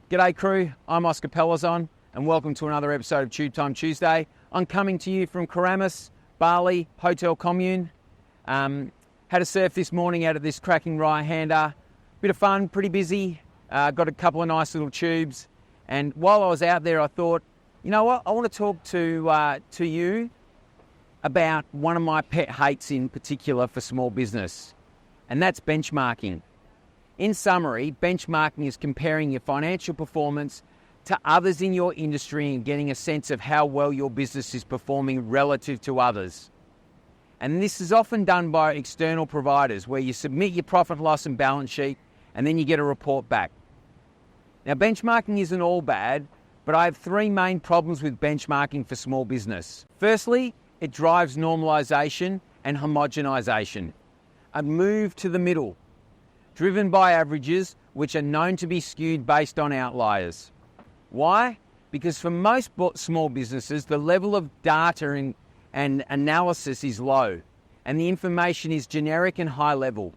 G'day crew, I'm Oscar Pelazon and welcome to another episode of Tube Time Tuesday. I'm coming to you from Karamis, Bali, Hotel Commune. Had a surf this morning out of this cracking right-hander. Bit of fun, pretty busy, got a couple of nice little tubes. And while I was out there, I thought, you know what, I want to talk to you about one of my pet hates in particular for small business, and that's benchmarking. In summary, benchmarking is comparing your financial performance to others in your industry and getting a sense of how well your business is performing relative to others. And this is often done by external providers where you submit your profit, loss and balance sheet and then you get a report back. Now, benchmarking isn't all bad, but I have three main problems with benchmarking for small business. Firstly, it drives normalisation and homogenisation, a move to the middle, driven by averages which are known to be skewed based on outliers. Why? Because for most small businesses, the level of data and analysis is low, and the information is generic and high level.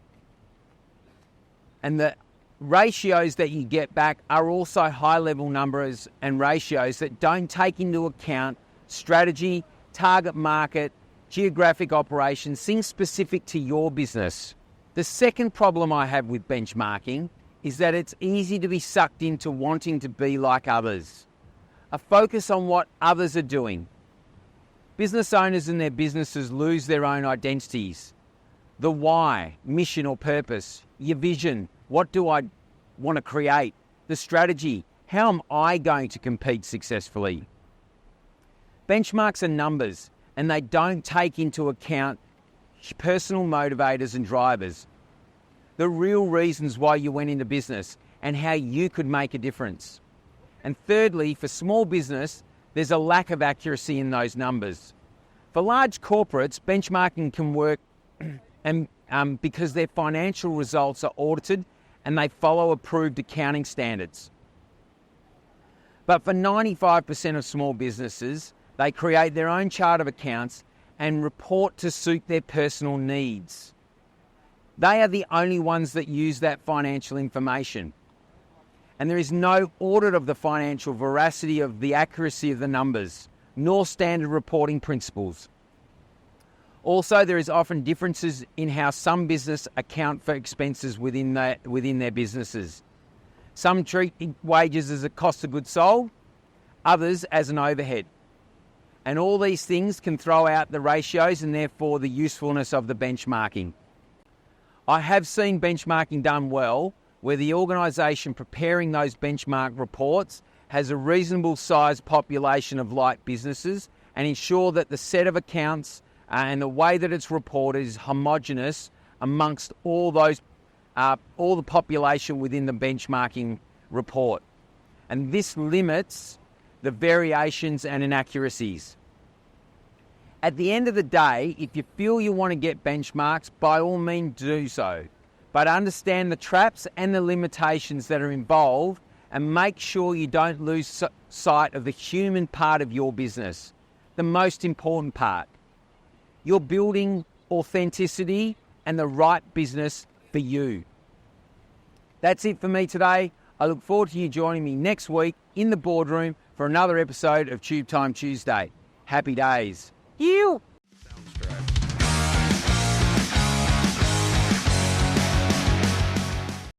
And the ratios that you get back are also high level numbers and ratios that don't take into account strategy, target market, geographic operations, things specific to your business. The second problem I have with benchmarking is that it's easy to be sucked into wanting to be like others. A focus on what others are doing. Business owners and their businesses lose their own identities. The why, mission or purpose, your vision, what do I want to create, the strategy, how am I going to compete successfully? Benchmarks are numbers and they don't take into account personal motivators and drivers, the real reasons why you went into business and how you could make a difference. And thirdly, for small business, there's a lack of accuracy in those numbers. For large corporates, benchmarking can work and because their financial results are audited and they follow approved accounting standards. But for 95% of small businesses, they create their own chart of accounts and report to suit their personal needs. They are the only ones that use that financial information. And there is no audit of the financial veracity of the accuracy of the numbers, nor standard reporting principles. Also, there is often differences in how some business account for expenses within their businesses. Some treat wages as a cost of goods sold, others as an overhead. And all these things can throw out the ratios and therefore the usefulness of the benchmarking. I have seen benchmarking done well where the organisation preparing those benchmark reports has a reasonable sized population of like businesses and ensure that the set of accounts and the way that it's reported is homogenous amongst all the population within the benchmarking report. And this limits the variations and inaccuracies. At the end of the day, if you feel you want to get benchmarks, by all means do so. But understand the traps and the limitations that are involved and make sure you don't lose sight of the human part of your business, the most important part. You're building authenticity and the right business for you. That's it for me today. I look forward to you joining me next week in the boardroom for another episode of Tube Time Tuesday. Happy days. Yewww.